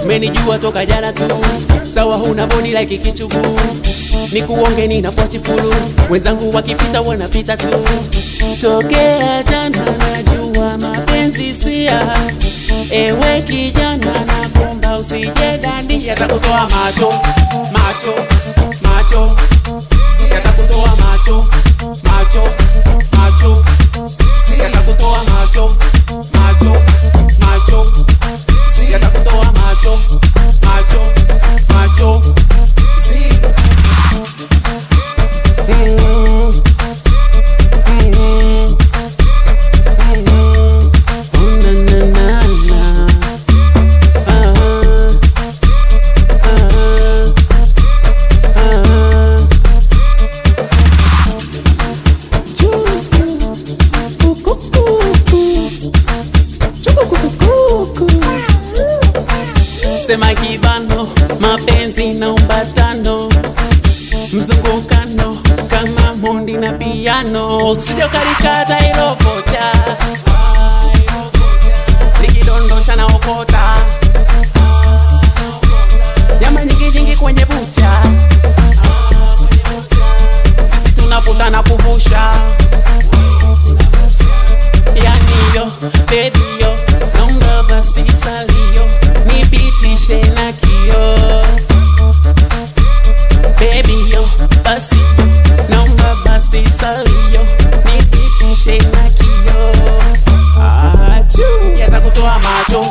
Menijua toka jana tu, sawa huna body like kichugu. Nikuonge nina pochi fulu, wenzangu wakipita wanapita tu. Tokea jana najua mapenzi sia, ewe kijana nakuomba usije dandi. Yatakutoa macho, macho, macho, yatakutoa macho, macho, macho, yatakutoa macho, macho, macho, yatakutoa macho, macho, macho, sema kibano, mapenzi na umbatano, mzungukano kama mondi na piano. Usije ukalikata hilo vocha, likidondosha na okota. Nyama nyingi nyingi kwenye bucha, sisi tunavuta na kuvusha. Yani yo, baby yo, naomba basi salio, nipitishe na kio. Baby yo, basi yo, naomba basi salio, nipitishe na kio. Yatakutoa macho,